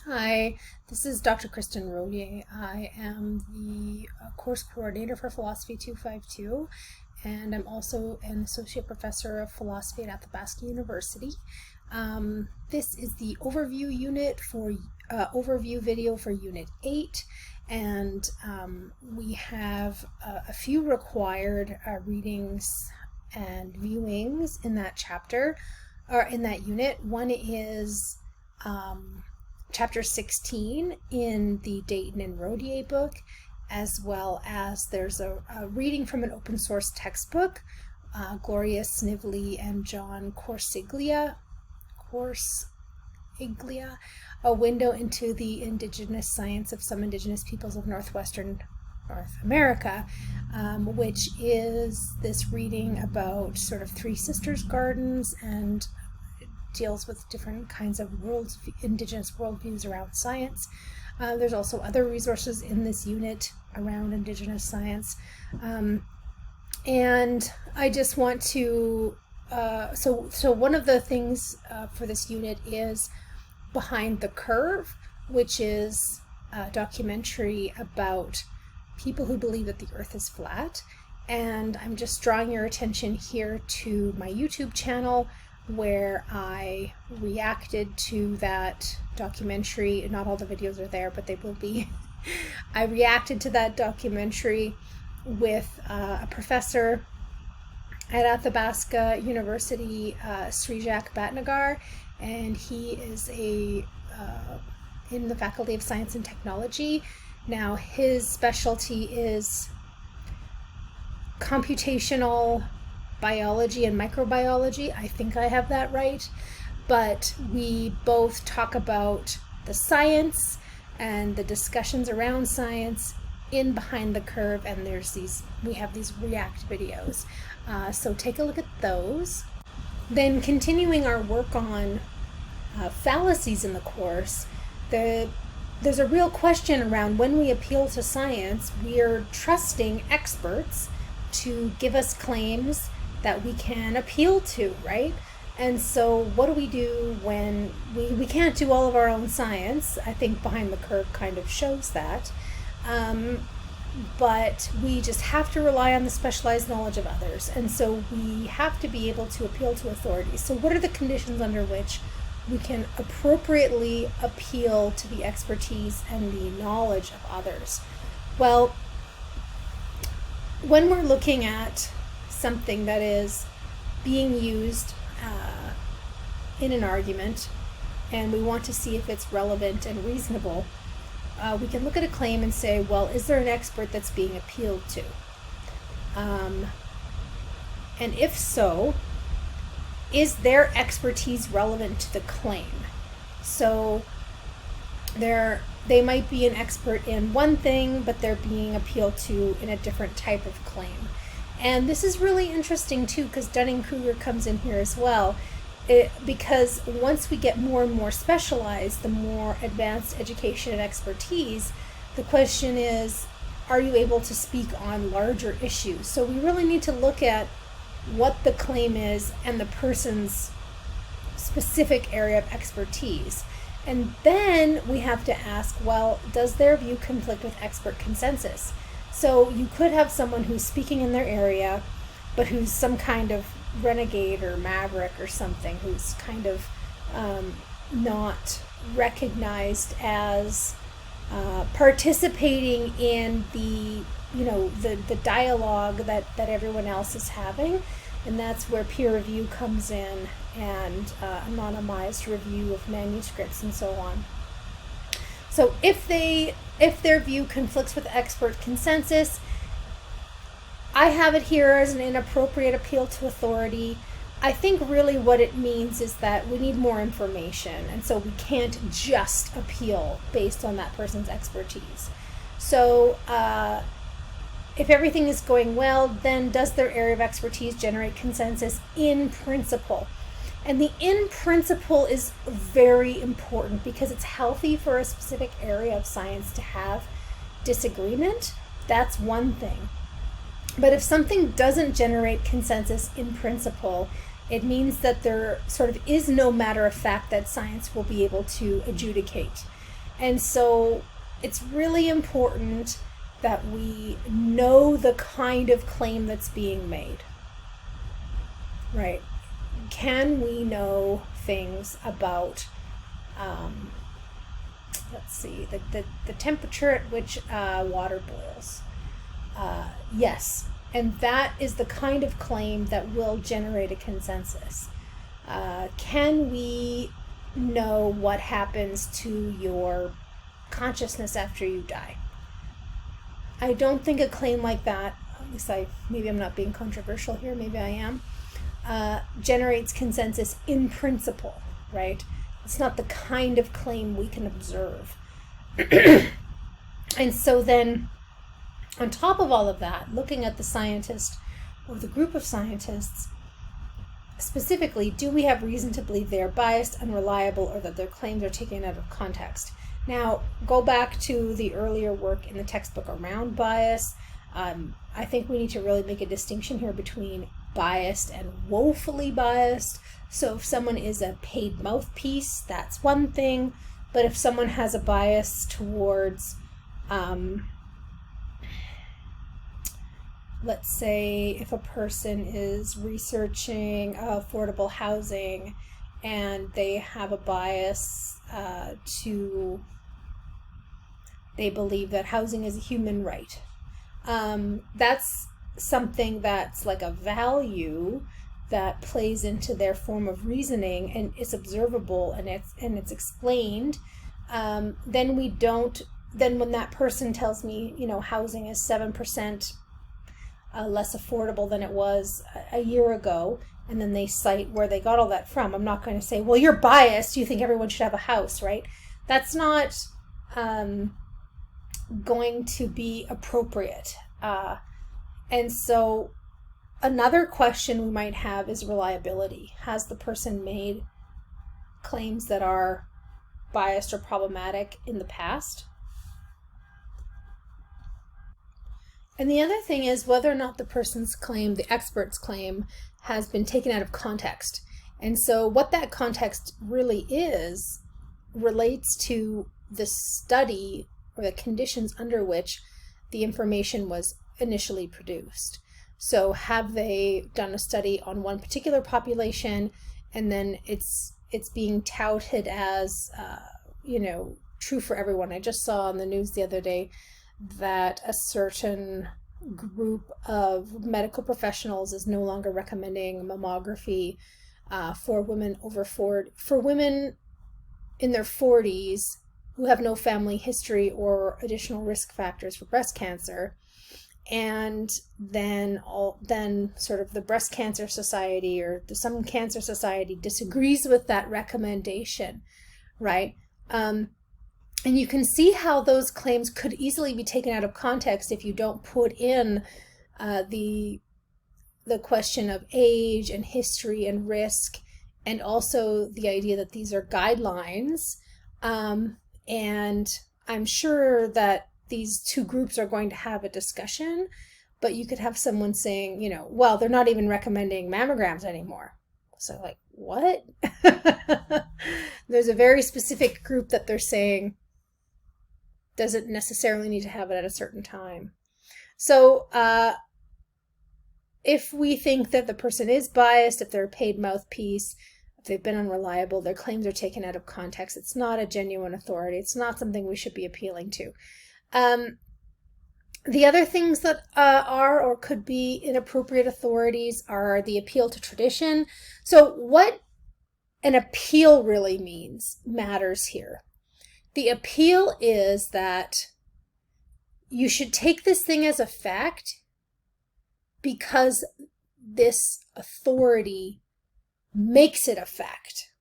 Hi, this is Dr. Kristen Rodier. I am the course coordinator for Philosophy 252, and I'm also an associate professor of philosophy at Athabasca University. This is the overview unit for overview video for Unit 8, and we have a few required readings and viewings in that chapter, or in that unit. One is chapter 16 in the Dayton and Rodier book, as well as there's a reading from an open source textbook, Gloria Snively and John Corsiglia, A Window into the Indigenous Science of Some Indigenous Peoples of Northwestern North America, which is this reading about sort of Three Sisters gardens and deals with different kinds of indigenous worldviews around science. There's also other resources in this unit around indigenous science. And I just want to, so one of the things for this unit is Behind the Curve, which is a documentary about people who believe that the earth is flat. And I'm just drawing your attention here to my YouTube channel, where I reacted to that documentary. Not all the videos are there, but they will be. I reacted to that documentary with a professor at Athabasca University, Srijak Bhatnagar, and he is in the Faculty of Science and Technology. Now, his specialty is computational biology and microbiology. I think I have that right. But we both talk about the science and the discussions around science in Behind the Curve, and we have these React videos. So take a look at those. Then continuing our work on fallacies in the course, there's a real question around when we appeal to science, we are trusting experts to give us claims that we can appeal to, right? And so what do we do when we can't do all of our own science? I think Behind the Curve kind of shows that. But we just have to rely on the specialized knowledge of others. And so we have to be able to appeal to authorities. So what are the conditions under which we can appropriately appeal to the expertise and the knowledge of others? Well, when we're looking at something that is being used in an argument, and we want to see if it's relevant and reasonable, we can look at a claim and say, well, is there an expert that's being appealed to? And if so, is their expertise relevant to the claim? So they might be an expert in one thing, but they're being appealed to in a different type of claim. And this is really interesting too, because Dunning-Kruger comes in here as well, because once we get more and more specialized, the more advanced education and expertise, the question is, are you able to speak on larger issues? So we really need to look at what the claim is and the person's specific area of expertise. And then we have to ask, well, does their view conflict with expert consensus? So you could have someone who's speaking in their area, but who's some kind of renegade or maverick or something, who's kind of not recognized as participating in the dialogue that everyone else is having. And that's where peer review comes in, and anonymized review of manuscripts and so on. So if their view conflicts with expert consensus, I have it here as an inappropriate appeal to authority. I think really what it means is that we need more information, and so we can't just appeal based on that person's expertise. So if everything is going well, then does their area of expertise generate consensus in principle? And the in principle is very important, because it's healthy for a specific area of science to have disagreement. That's one thing. But if something doesn't generate consensus in principle, it means that there sort of is no matter of fact that science will be able to adjudicate. And so it's really important that we know the kind of claim that's being made, right? Can we know things about, let's see, the temperature at which water boils? Yes. And that is the kind of claim that will generate a consensus. Can we know what happens to your consciousness after you die? I don't think a claim like that, at least maybe I'm not being controversial here, maybe I am, generates consensus in principle, right? It's not the kind of claim we can observe. And so then, on top of all of that, looking at the scientist or the group of scientists, specifically, do we have reason to believe they are biased, unreliable, or that their claims are taken out of context? Now, go back to the earlier work in the textbook around bias. I think we need to really make a distinction here between biased and woefully biased. So if someone is a paid mouthpiece, that's one thing. But if someone has a bias towards, let's say if a person is researching affordable housing and they have a bias they believe that housing is a human right. That's something that's like a value that plays into their form of reasoning, and it's observable and it's explained. Then when that person tells me, housing is 7% less affordable than it was a year ago, and then they cite where they got all that from, I'm not going to say, well, you're biased, you think everyone should have a house, right? That's not going to be appropriate. And so another question we might have is reliability. Has the person made claims that are biased or problematic in the past? And the other thing is whether or not the person's claim, the expert's claim, has been taken out of context. And so what that context really is relates to the study or the conditions under which the information was initially produced. So have they done a study on one particular population, and then it's being touted as true for everyone? I just saw on the news the other day that a certain group of medical professionals is no longer recommending mammography for women for women in their 40s who have no family history or additional risk factors for breast cancer. And then sort of the Breast Cancer Society or some cancer society disagrees with that recommendation, right? And you can see how those claims could easily be taken out of context if you don't put in the question of age and history and risk, and also the idea that these are guidelines. And I'm sure that these two groups are going to have a discussion, but you could have someone saying, well, they're not even recommending mammograms anymore. So like, what? There's a very specific group that they're saying doesn't necessarily need to have it at a certain time. So if we think that the person is biased, if they're a paid mouthpiece, if they've been unreliable, their claims are taken out of context, it's not a genuine authority. It's not something we should be appealing to. The other things that are or could be inappropriate authorities are the appeal to tradition. So what an appeal really matters here. The appeal is that you should take this thing as a fact because this authority makes it a fact.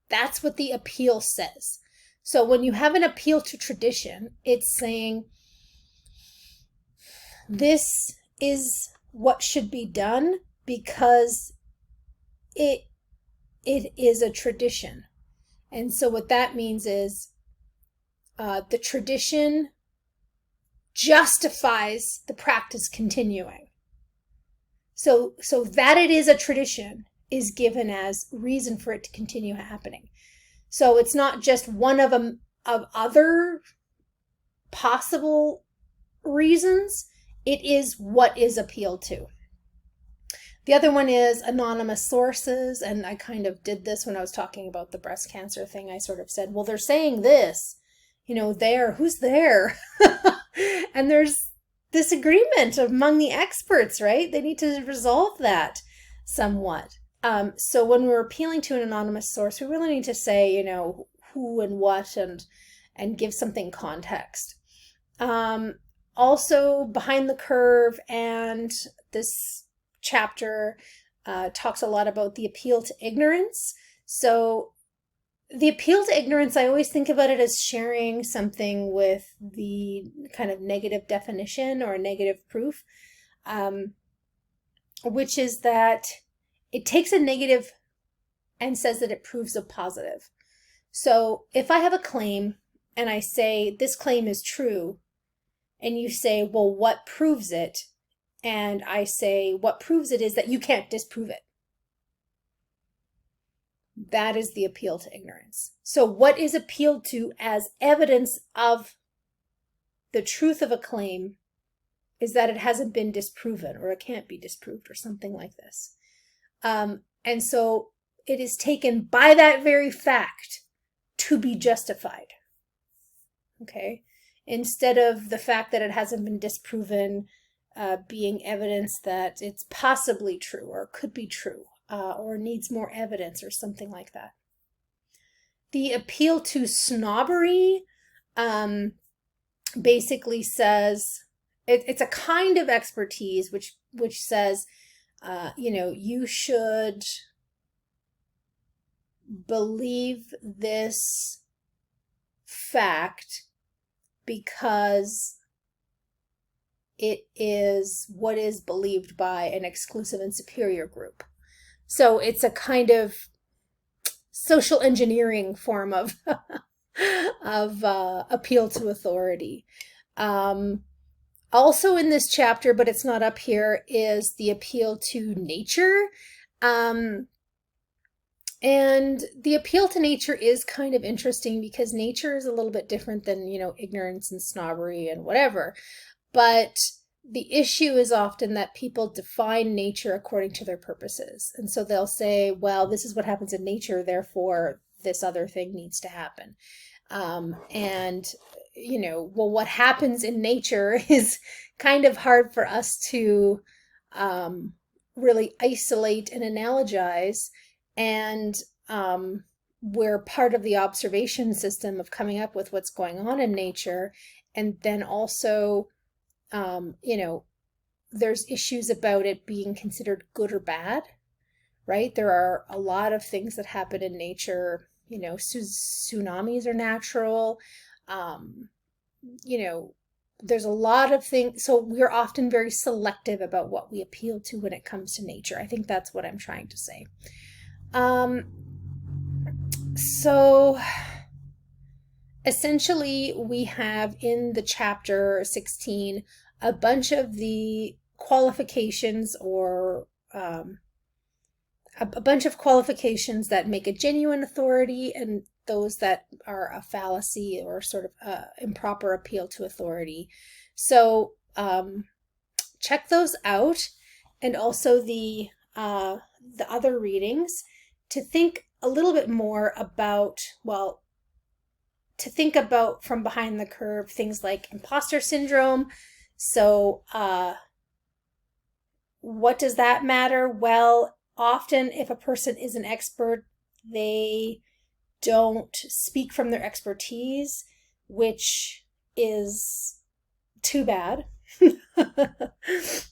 That's what the appeal says. So when you have an appeal to tradition, it's saying this is what should be done because it is a tradition. And so what that means is the tradition justifies the practice continuing. So that it is a tradition is given as reason for it to continue happening. So it's not just one of of other possible reasons, it is what is appealed to. The other one is anonymous sources, and I kind of did this when I was talking about the breast cancer thing. I sort of said, well, they're saying this, who's there? And there's disagreement among the experts, right? They need to resolve that somewhat. So when we're appealing to an anonymous source, we really need to say, who and what, and give something context. Also, behind the curve, and this chapter talks a lot about the appeal to ignorance. So the appeal to ignorance, I always think about it as sharing something with the kind of negative definition or negative proof, which is that it takes a negative and says that it proves a positive. So if I have a claim and I say this claim is true, and you say, well, what proves it? And I say, what proves it is that you can't disprove it. That is the appeal to ignorance. So what is appealed to as evidence of the truth of a claim is that it hasn't been disproven, or it can't be disproved, or something like this. And so it is taken by that very fact to be justified. Okay? Instead of the fact that it hasn't been disproven being evidence that it's possibly true, or could be true, or needs more evidence, or something like that. The appeal to snobbery basically says, it's a kind of expertise which says, you should believe this fact because it is what is believed by an exclusive and superior group. So it's a kind of social engineering form of appeal to authority. Also in this chapter, but it's not up here, is the appeal to nature. And the appeal to nature is kind of interesting because nature is a little bit different than, ignorance and snobbery and whatever. But the issue is often that people define nature according to their purposes. And so they'll say, well, this is what happens in nature, therefore this other thing needs to happen. Well, what happens in nature is kind of hard for us to really isolate and analogize. And we're part of the observation system of coming up with what's going on in nature. And then also, there's issues about it being considered good or bad, right? There are a lot of things that happen in nature. Tsunamis are natural. There's a lot of things. So we're often very selective about what we appeal to when it comes to nature. I think that's what I'm trying to say. So essentially we have in the chapter 16 a bunch of the qualifications, or a bunch of qualifications that make a genuine authority, and those that are a fallacy or sort of improper appeal to authority. So check those out, and also the other readings, to think a little bit more about, to think about from behind the curve things like imposter syndrome. So what does that matter? Well, often if a person is an expert, they don't speak from their expertise, which is too bad.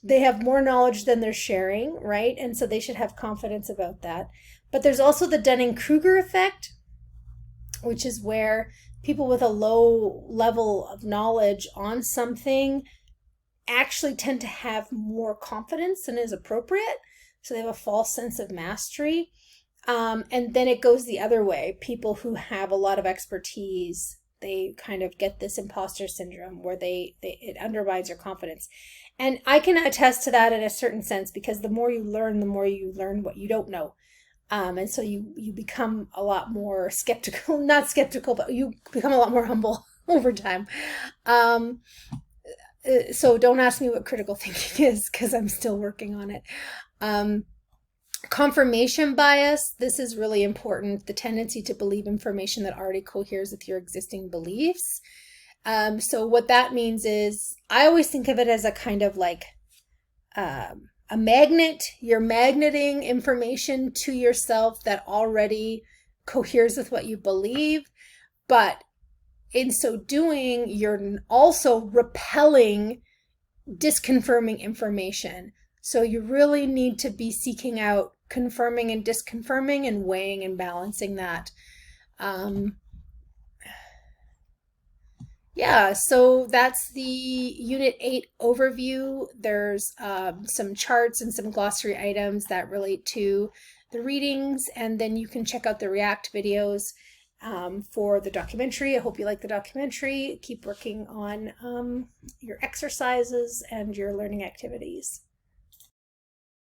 They have more knowledge than they're sharing, right? And so they should have confidence about that. But there's also the Dunning-Kruger effect, which is where people with a low level of knowledge on something actually tend to have more confidence than is appropriate. So they have a false sense of mastery. And then it goes the other way. People who have a lot of expertise, they kind of get this imposter syndrome where it undermines your confidence. And I can attest to that in a certain sense, because the more you learn what you don't know. And so you become a lot more skeptical, not skeptical, but you become a lot more humble over time. Um, so don't ask me what critical thinking is because I'm still working on it. Um, Confirmation bias, this is really important. The tendency to believe information that already coheres with your existing beliefs. So what that means is, I always think of it as a kind of like a magnet. You're magneting information to yourself that already coheres with what you believe, but in so doing, you're also repelling disconfirming information. So you really need to be seeking out confirming and disconfirming and weighing and balancing that. Um, yeah, so that's the Unit 8 overview. There's some charts and some glossary items that relate to the readings, and then you can check out the React videos for the documentary. I hope you like the documentary. Keep working on your exercises and your learning activities.